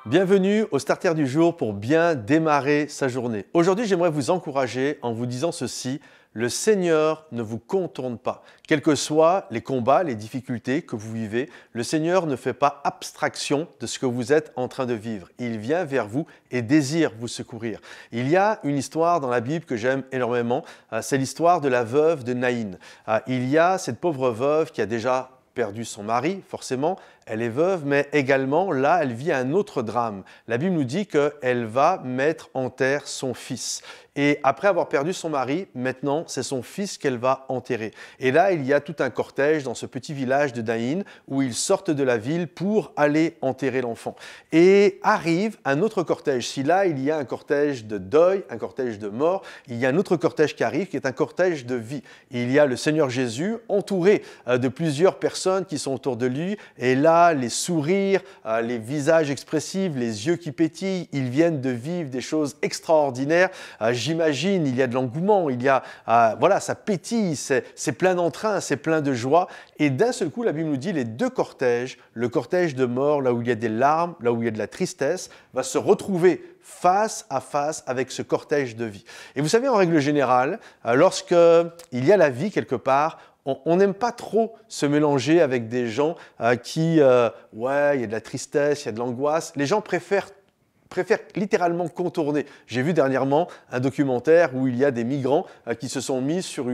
Bienvenue au Starter du jour pour bien démarrer sa journée. Aujourd'hui, j'aimerais vous encourager en vous disant ceci: le Seigneur ne vous contourne pas. Quels que soient les combats, les difficultés que vous vivez, le Seigneur ne fait pas abstraction de ce que vous êtes en train de vivre. Il vient vers vous et désire vous secourir. Il y a une histoire dans la Bible que j'aime énormément, c'est l'histoire de la veuve de Naïn. Il y a cette pauvre veuve qui a déjà perdu son mari, forcément, elle est veuve, mais également, là, elle vit un autre drame. La Bible nous dit qu'elle va mettre en terre son fils. Et après avoir perdu son mari, maintenant, c'est son fils qu'elle va enterrer. Et là, il y a tout un cortège dans ce petit village de Naïn où ils sortent de la ville pour aller enterrer l'enfant. Et arrive un autre cortège. Si là, il y a un cortège de deuil, un cortège de mort, il y a un autre cortège qui arrive qui est un cortège de vie. Il y a le Seigneur Jésus entouré de plusieurs personnes qui sont autour de lui. Et là, les sourires, les visages expressifs, les yeux qui pétillent, ils viennent de vivre des choses extraordinaires. J'imagine, il y a de l'engouement, il y a, voilà, ça pétille, c'est plein d'entrain, c'est plein de joie. Et d'un seul coup, la Bible nous dit, les deux cortèges, le cortège de mort, là où il y a des larmes, là où il y a de la tristesse, va se retrouver face à face avec ce cortège de vie. Et vous savez, en règle générale, lorsqu'il y a la vie quelque part, on n'aime pas trop se mélanger avec des gens ouais, il y a de la tristesse, il y a de l'angoisse. Les gens préfèrent littéralement contourner. J'ai vu dernièrement un documentaire où il y a des migrants qui se sont mis sur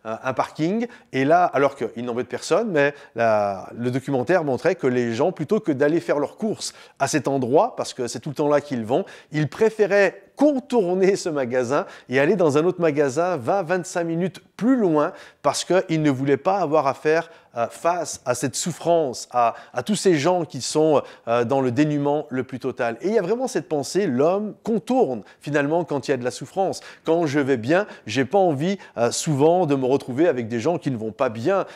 un parking et là, alors qu'ils n'embêtent personne, mais le documentaire montrait que les gens, plutôt que d'aller faire leurs courses à cet endroit, parce que c'est tout le temps là qu'ils vont, ils préféraient contourner ce magasin et aller dans un autre magasin 20-25 minutes plus loin parce qu'ils ne voulaient pas avoir à faire face à cette souffrance, à tous ces gens qui sont dans le dénuement le plus total. Et il y a vraiment cette pensée, l'homme contourne finalement quand il y a de la souffrance. Quand je vais bien, j'ai pas envie souvent de me retrouver avec des gens qui ne vont pas bien.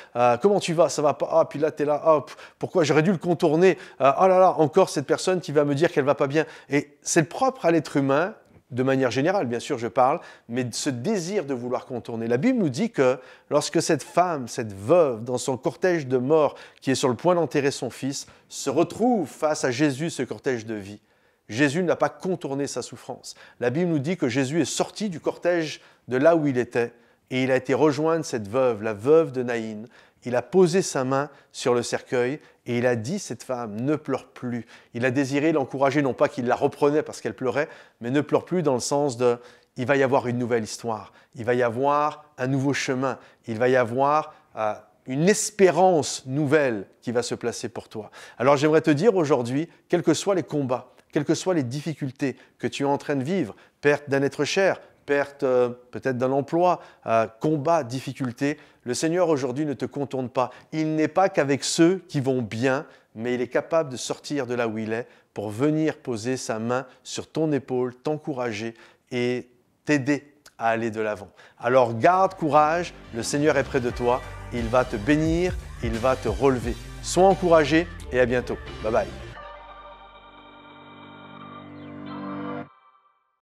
Comment tu vas? Ça va pas? Ah, puis là, tu es là. Oh, pourquoi j'aurais dû le contourner? Oh là là, encore cette personne qui va me dire qu'elle va pas bien. Et c'est le propre à l'être humain. De manière générale, bien sûr, je parle, mais ce désir de vouloir contourner. La Bible nous dit que lorsque cette femme, cette veuve, dans son cortège de mort, qui est sur le point d'enterrer son fils, se retrouve face à Jésus, ce cortège de vie, Jésus n'a pas contourné sa souffrance. La Bible nous dit que Jésus est sorti du cortège de là où il était et il a été rejoindre cette veuve, la veuve de Naïn. Il a posé sa main sur le cercueil et il a dit, cette femme, ne pleure plus. Il a désiré l'encourager, non pas qu'il la reprenait parce qu'elle pleurait, mais ne pleure plus dans le sens de, il va y avoir une nouvelle histoire, il va y avoir un nouveau chemin, il va y avoir une espérance nouvelle qui va se placer pour toi. Alors j'aimerais te dire aujourd'hui, quels que soient les combats, quelles que soient les difficultés que tu es en train de vivre, perte d'un être cher, perte peut-être d'un emploi, combat, difficulté, le Seigneur aujourd'hui ne te contourne pas. Il n'est pas qu'avec ceux qui vont bien, mais il est capable de sortir de là où il est pour venir poser sa main sur ton épaule, t'encourager et t'aider à aller de l'avant. Alors garde courage, le Seigneur est près de toi, il va te bénir, il va te relever. Sois encouragé et à bientôt. Bye bye.